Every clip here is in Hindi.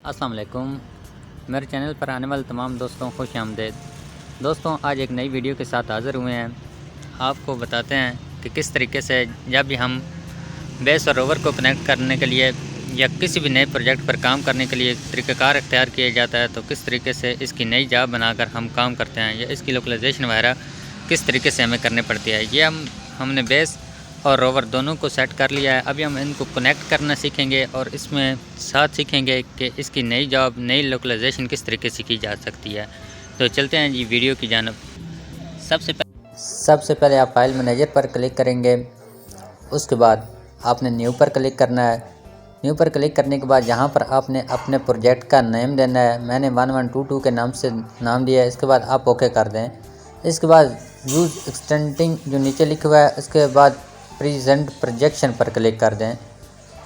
अस्सलाम वालेकुम। मेरे चैनल पर आने वाले तमाम दोस्तों खुश आमदीद। दोस्तों, आज एक नई वीडियो के साथ हाज़िर हुए हैं। आपको बताते हैं कि किस तरीके से जब भी हम बेस और रोवर को कनेक्ट करने के लिए या किसी भी नए प्रोजेक्ट पर काम करने के लिए तरीक़ाकार इख्तियार किया जाता है, तो किस तरीके से इसकी नई जॉब बनाकर हम काम करते हैं या इसकी लोकलाइजेशन वगैरह किस तरीके से हमें करनी पड़ती है। ये हमने बेस और रोवर दोनों को सेट कर लिया है। अभी हम इनको कनेक्ट करना सीखेंगे और इसमें साथ सीखेंगे कि इसकी नई जॉब, नई लोकलाइजेशन किस तरीके से की जा सकती है। तो चलते हैं जी वीडियो की जानिब। सबसे पहले आप फाइल मैनेजर पर क्लिक करेंगे। उसके बाद आपने न्यू पर क्लिक करना है। न्यू पर क्लिक करने के बाद यहाँ पर आपने अपने प्रोजेक्ट का नेम देना है। मैंने 1122 के नाम से नाम दिया है। इसके बाद आप ओके कर दें। इसके बाद यूज़ एक्सटेंडिंग जो नीचे लिखा हुआ है, उसके बाद प्रेजेंट प्रोजेक्शन पर क्लिक कर दें।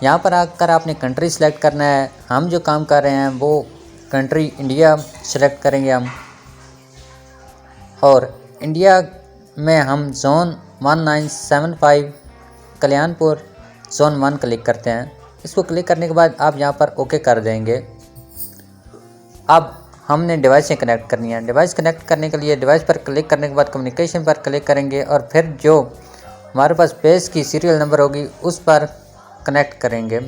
यहाँ पर आकर आपने कंट्री सेलेक्ट करना है। हम जो काम कर रहे हैं वो कंट्री इंडिया सेलेक्ट करेंगे हम, और इंडिया में हम जोन 1975 कल्याणपुर जोन 1 क्लिक करते हैं। इसको क्लिक करने के बाद आप यहाँ पर ओके कर देंगे। अब हमने डिवाइस से कनेक्ट करनी है। डिवाइस कनेक्ट करने के लिए डिवाइस पर क्लिक करने के बाद कम्युनिकेशन पर क्लिक करेंगे और फिर जो हमारे पास बेस की सीरियल नंबर होगी उस पर कनेक्ट करेंगे।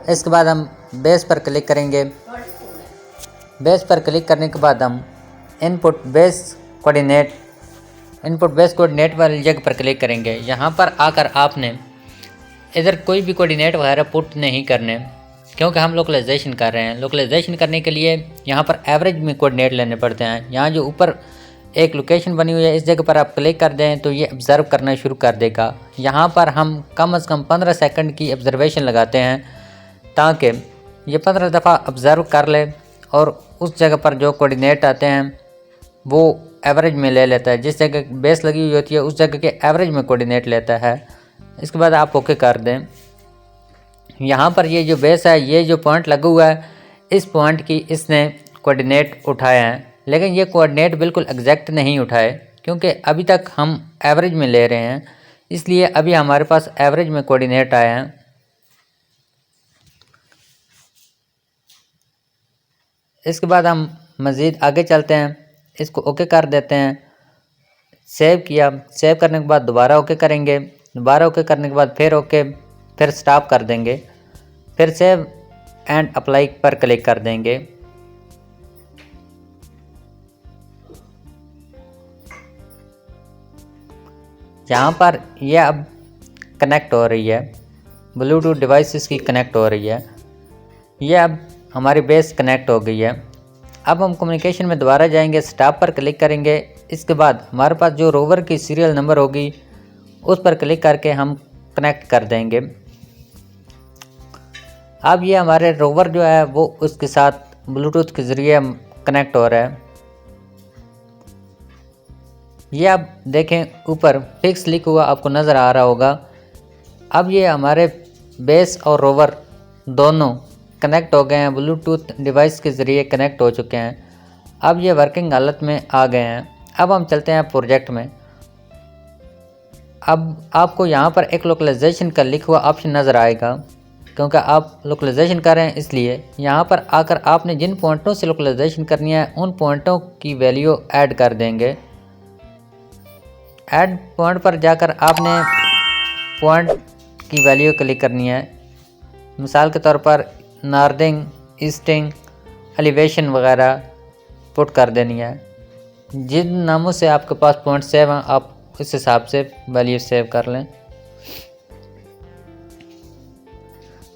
इसके बाद हम बेस पर क्लिक करेंगे। बेस पर क्लिक करने के बाद हम इनपुट बेस कोऑर्डिनेट वाली जगह पर क्लिक करेंगे। यहाँ पर आकर आपने इधर कोई भी कोऑर्डिनेट वगैरह पुट नहीं करने, क्योंकि हम लोकलाइजेशन कर रहे हैं। लोकलाइजेशन करने के लिए यहाँ पर एवरेज में कोऑर्डिनेट लेने पड़ते हैं। यहाँ जो ऊपर एक लोकेशन बनी हुई है, इस जगह पर आप क्लिक कर दें तो ये ऑब्ज़र्व करना शुरू कर देगा। यहाँ पर हम कम से कम 15 सेकंड की ऑब्ज़र्वेशन लगाते हैं ताकि ये 15 दफ़ा ऑब्ज़र्व कर ले और उस जगह पर जो कोऑर्डिनेट आते हैं वो एवरेज में ले लेता है। जिस जगह बेस लगी हुई होती है उस जगह के एवरेज में कोऑर्डिनेट लेता है। इसके बाद आप ओके कर दें। यहाँ पर ये जो बेस है, ये जो पॉइंट लगा हुआ है, इस पॉइंट की इसने कोऑर्डिनेट उठाए हैं, लेकिन ये कोऑर्डिनेट बिल्कुल एग्जैक्ट नहीं उठाए, क्योंकि अभी तक हम एवरेज में ले रहे हैं, इसलिए अभी हमारे पास एवरेज में कोऑर्डिनेट आए हैं। इसके बाद हम मज़ीद आगे चलते हैं। इसको ओके कर देते हैं। सेव किया। सेव करने के बाद दोबारा ओके करेंगे। दोबारा ओके करने के बाद फिर ओके, फिर स्टॉप कर देंगे, फिर सेव एंड अप्लाई पर क्लिक कर देंगे। यहाँ पर यह अब कनेक्ट हो रही है, ब्लूटूथ डिवाइस इसकी कनेक्ट हो रही है। यह अब हमारी बेस कनेक्ट हो गई है। अब हम कम्युनिकेशन में दोबारा जाएंगे, स्टॉप पर क्लिक करेंगे। इसके बाद हमारे पास जो रोवर की सीरियल नंबर होगी उस पर क्लिक करके हम कनेक्ट कर देंगे। अब ये हमारे रोवर जो है वो उसके साथ ब्लूटूथ के ज़रिए कनेक्ट हो रहा है। ये आप देखें ऊपर फिक्स लिखा हुआ आपको नज़र आ रहा होगा। अब ये हमारे बेस और रोवर दोनों कनेक्ट हो गए हैं, ब्लूटूथ डिवाइस के ज़रिए कनेक्ट हो चुके हैं। अब ये वर्किंग हालत में आ गए हैं। अब हम चलते हैं प्रोजेक्ट में। अब आपको यहाँ पर एक लोकलाइजेशन का लिखा हुआ ऑप्शन नज़र आएगा, क्योंकि आप लोकलाइजेशन कर रहे हैं, इसलिए यहाँ पर आकर आपने जिन पॉइंटों से लोकलाइजेशन करनी है उन पॉइंटों की वैल्यू ऐड कर देंगे। ऐड पॉइंट पर जाकर आपने पॉइंट की वैल्यू क्लिक करनी है। मिसाल के तौर पर नॉर्दिंग, ईस्टिंग, एलिवेशन वगैरह पुट कर देनी है। जिन नामों से आपके पास पॉइंट सेव हैं आप इस हिसाब से वैल्यू सेव कर लें।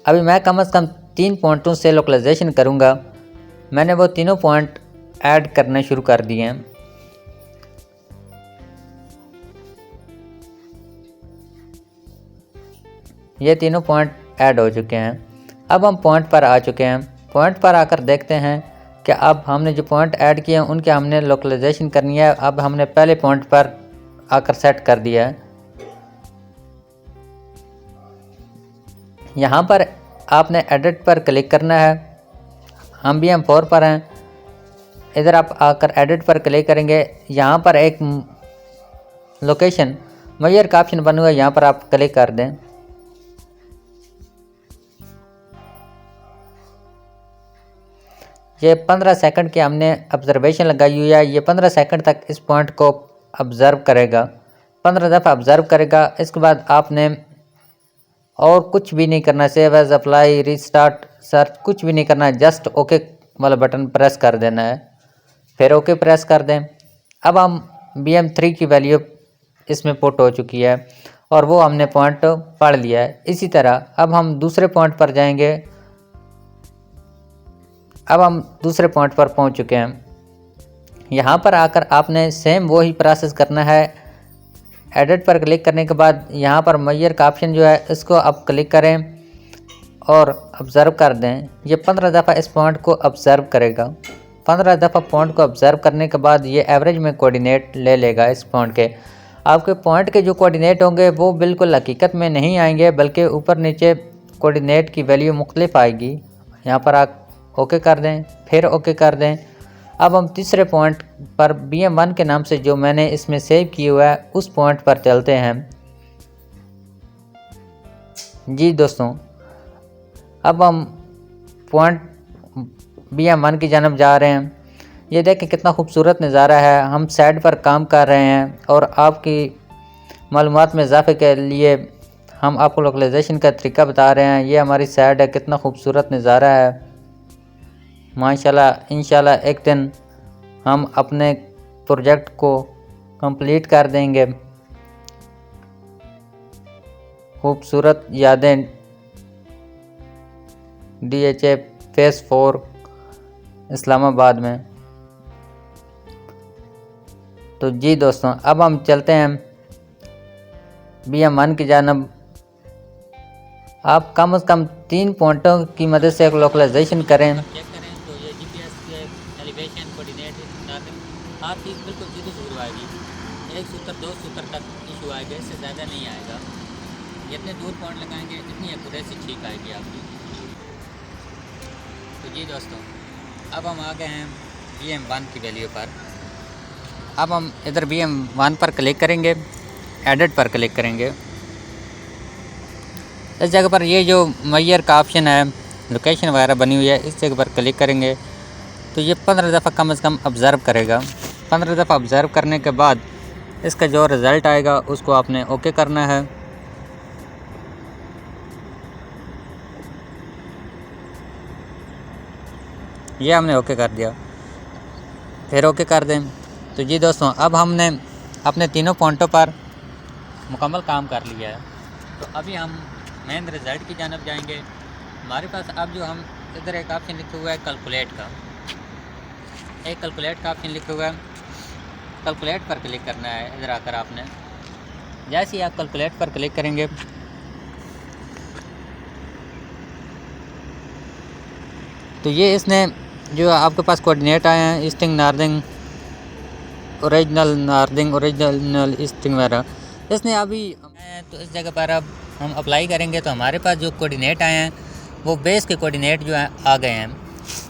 अभी मैं कम से कम 3 पॉइंटों से लोकलाइजेशन करूंगा। मैंने वो तीनों पॉइंट ऐड करने शुरू कर दिए हैं। ये तीनों पॉइंट ऐड हो चुके हैं। अब हम पॉइंट पर आ चुके हैं। पॉइंट पर आकर देखते हैं कि अब हमने जो पॉइंट ऐड किए हैं उनके हमने लोकलाइजेशन करनी है। अब हमने पहले पॉइंट पर आकर सेट कर दिया है। यहाँ पर आपने एडिट पर क्लिक करना है। हम भी M4 पर हैं। इधर आप आकर एडिट पर क्लिक करेंगे। यहाँ पर एक लोकेशन मैयर का ऑप्शन बना हुआ है, यहाँ पर आप क्लिक कर दें। ये 15 सेकंड की हमने ऑब्जर्वेशन लगाई हुई है। ये 15 सेकंड तक इस पॉइंट को ऑब्ज़र्व करेगा, 15 दफ़ा ऑब्ज़र्व करेगा। इसके बाद आपने और कुछ भी नहीं करना, save as, apply, restart, search, कुछ भी नहीं करना है, जस्ट ओके वाला बटन प्रेस कर देना है। फिर ओके प्रेस कर दें। अब हम BM3 की वैल्यू इसमें पुट हो चुकी है और वो हमने पॉइंट पढ़ लिया है। इसी तरह अब हम दूसरे पॉइंट पर जाएंगे। अब हम दूसरे पॉइंट पर पहुंच चुके हैं। यहाँ पर आकर आपने सेम वही प्रोसेस करना है। एडिट पर क्लिक करने के बाद यहाँ पर मैयर का ऑप्शन जो है इसको आप क्लिक करें और ऑब्ज़र्व कर दें। ये 15 दफ़ा इस पॉइंट को ऑब्ज़र्व करेगा। 15 दफ़ा पॉइंट को ऑब्ज़र्व करने के बाद ये एवरेज में कोऑर्डिनेट ले लेगा इस पॉइंट के। आपके पॉइंट के जो कोऑर्डिनेट होंगे वो बिल्कुल हकीकत में नहीं आएंगे, बल्कि ऊपर नीचे कोऑर्डिनेट की वैल्यू मुख्तलिफ आएगी। यहाँ पर आप ओके कर दें, फिर ओके कर दें। अब हम तीसरे पॉइंट पर BM1 के नाम से जो मैंने इसमें सेव किया हुआ है उस पॉइंट पर चलते हैं। जी दोस्तों, अब हम पॉइंट BM1 की जानब जा रहे हैं। ये देखें कितना खूबसूरत नज़ारा है। हम साइड पर काम कर रहे हैं और आपकी मालूमात में इजाफे के लिए हम आपको लोकलाइजेशन का तरीका बता रहे हैं। ये हमारी साइड है, कितना खूबसूरत नज़ारा है माशाल्लाह। इंशाल्लाह एक दिन हम अपने प्रोजेक्ट को कंप्लीट कर देंगे। खूबसूरत यादें DHA फेज़ 4 इस्लामाबाद में। तो जी दोस्तों, अब हम चलते हैं BM1 की जानब। आप कम से कम 3 पॉइंटों की मदद से एक लोकलाइजेशन करें। तो ये GPS के एलिवेशन कोऑर्डिनेट हर चीज़ बिल्कुल सीधी शुरू आएगी। 1 सूत्र 2 सूत्र तक इशू आएगा, इससे ज़्यादा नहीं आएगा। जितने दूर पॉइंट लगाएंगे इतनी एक्यूरेसी ठीक आएगी आपकी। तो जी दोस्तों, अब हम आ गए हैं BM1 की वैल्यू पर। अब हम इधर BM1 पर क्लिक करेंगे, एडिट पर क्लिक करेंगे। इस जगह पर ये जो मैयर का ऑप्शन है, लोकेशन वगैरह बनी हुई है, इस जगह पर क्लिक करेंगे तो ये 15 दफ़ा कम से कम ऑब्ज़र्व करेगा। 15 दफ़ा ऑब्ज़र्व करने के बाद इसका जो रिज़ल्ट आएगा उसको आपने ओके करना है। ये हमने ओके कर दिया, फिर ओके कर दें। तो जी दोस्तों, अब हमने अपने तीनों पॉइंटों पर मुकम्मल काम कर लिया है। तो अभी हम मेन रिज़ल्ट की जानब जाएंगे। हमारे पास अब जो हम इधर एक ऑप्शन लिखा हुआ है कैलकुलेट का, एक कैलकुलेट का ऑप्शन लिखा हुआ है। कैलकुलेट पर क्लिक करना है। इधर आकर आपने जैसे ही आप कैलकुलेट पर क्लिक करेंगे तो ये इसने जो आपके पास कोऑर्डिनेट आए हैं, easting, northing, original northing, original easting वगैरह, इसने अभी तो इस जगह पर अब हम अप्लाई करेंगे तो हमारे पास जो कोऑर्डिनेट आए हैं वो बेस के कोऑर्डिनेट जो हैं आ गए हैं।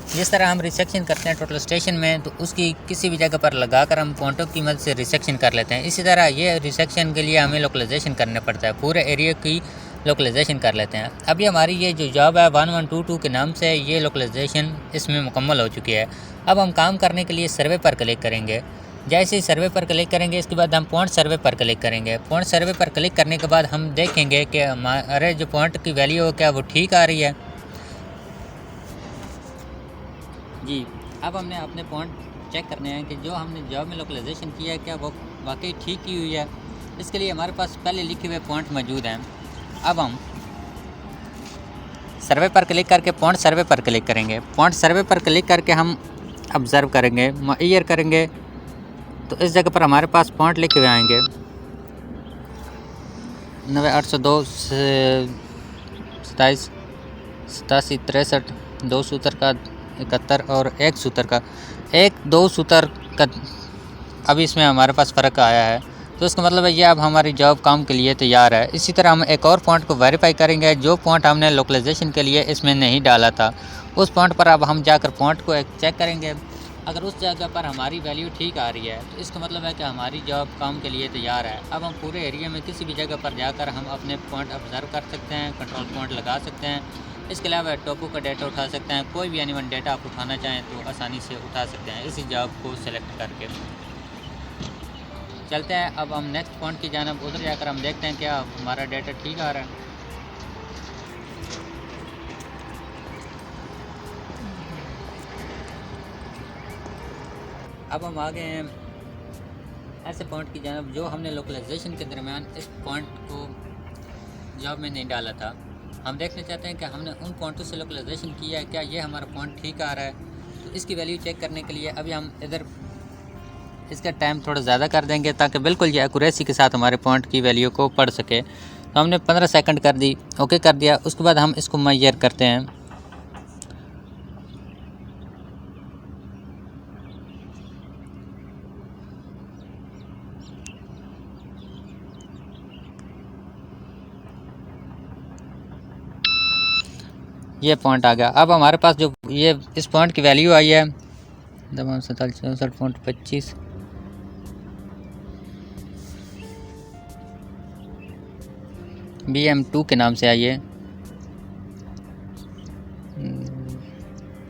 जिस तरह हम रिसेक्शन करते हैं टोटल स्टेशन में, तो उसकी किसी भी जगह पर लगाकर हम पॉइंटों की मदद से रिसेक्शन कर लेते हैं। इसी तरह ये रिसेक्शन के लिए हमें लोकलाइजेशन करना पड़ता है, पूरे एरिया की लोकलाइजेशन कर लेते हैं। अभी हमारी ये जो जॉब है 1122 के नाम से, ये लोकलाइजेशन इसमें मुकम्मल हो चुकी है। अब हम काम करने के लिए सर्वे पर क्लिक करेंगे। जैसे ही सर्वे पर क्लिक करेंगे इसके बाद हम पॉइंट सर्वे पर क्लिक करेंगे। पॉइंट सर्वे पर क्लिक करने के बाद हम देखेंगे कि हमारे जो पॉइंट की वैल्यू है क्या वो ठीक आ रही है। जी, अब हमने अपने पॉइंट चेक करने हैं कि जो हमने जॉब में लोकलाइजेशन किया है क्या वो वाकई ठीक की हुई है। इसके लिए हमारे पास पहले लिखे हुए पॉइंट मौजूद हैं। अब हम सर्वे पर क्लिक करके पॉइंट सर्वे पर क्लिक करेंगे। पॉइंट सर्वे पर क्लिक करके हम ऑब्ज़र्व करेंगे, मुअय्यर करेंगे तो इस जगह पर हमारे पास पॉइंट लिखे हुए आएंगे 9802 27 87 63, 2 सूत्र का 71 और 1 सूत्र का 1-2 सूत्र का अभी इसमें हमारे पास फ़र्क आया है। तो इसका मतलब है ये अब हमारी जॉब काम के लिए तैयार है। इसी तरह हम एक और पॉइंट को वेरीफाई करेंगे, जो पॉइंट हमने लोकलाइजेशन के लिए इसमें नहीं डाला था उस पॉइंट पर अब हम जाकर पॉइंट को एक चेक करेंगे। अगर उस जगह पर हमारी वैल्यू ठीक आ रही है तो इसका मतलब है कि हमारी जॉब काम के लिए तैयार है। अब हम पूरे एरिया में किसी भी जगह पर जाकर हम अपने पॉइंट ऑब्जर्व कर सकते हैं, कंट्रोल पॉइंट लगा सकते हैं। इसके अलावा टोपो का डेटा उठा सकते हैं। कोई भी एनिवन डेटा आप उठाना चाहें तो आसानी से उठा सकते हैं इसी जॉब को सेलेक्ट करके। चलते हैं अब हम नेक्स्ट पॉइंट की जानब। उधर जाकर हम देखते हैं क्या हमारा डेटा ठीक आ रहा है। अब हम आ गए हैं ऐसे पॉइंट की जानब जो हमने लोकलाइजेशन के दरमियान इस पॉइंट को जॉब में नहीं डाला था। हम देखना चाहते हैं कि हमने उन पॉइंटों से लोकलाइजेशन किया है, क्या ये हमारा पॉइंट ठीक आ रहा है। तो इसकी वैल्यू चेक करने के लिए अभी हम इधर इसका टाइम थोड़ा ज़्यादा कर देंगे ताकि बिल्कुल ये एक्यूरेसी के साथ हमारे पॉइंट की वैल्यू को पढ़ सके। तो हमने 15 सेकंड कर दी, ओके कर दिया। उसके बाद हम इसको मेजर करते हैं। ये पॉइंट आ गया। अब हमारे पास जो ये इस पॉइंट की वैल्यू आई है 47.25 BM2 के नाम से आई है।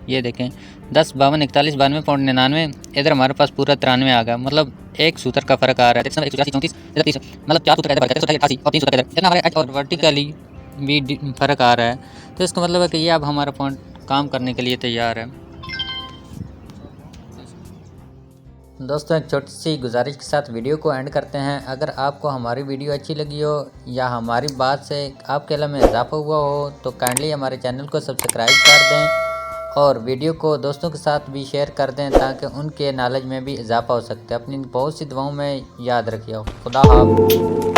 ये देखें 10, 52, 41, 92.99। इधर हमारे पास पूरा 93 आ गया। मतलब एक सूत्र का फ़र्क आ रहा है। 184, 34, मतलब 4 सूत्र का फ़र्क है। 88 और 3 सूत्र का इतना हमारे एच और वर्टिकली भी फ़र्क आ रहा है। तो इसका मतलब है कि ये अब हमारा पॉइंट काम करने के लिए तैयार है। दोस्तों एक छोटी सी गुजारिश के साथ वीडियो को एंड करते हैं। अगर आपको हमारी वीडियो अच्छी लगी हो या हमारी बात से आपके इल्म में इजाफा हुआ हो तो काइंडली हमारे चैनल को सब्सक्राइब कर दें और वीडियो को दोस्तों के साथ भी शेयर कर दें ताकि उनके नॉलेज में भी इजाफा हो सकता है। अपनी बहुत सी दुआओं में याद रखिए। खुदा हाफ़िज़।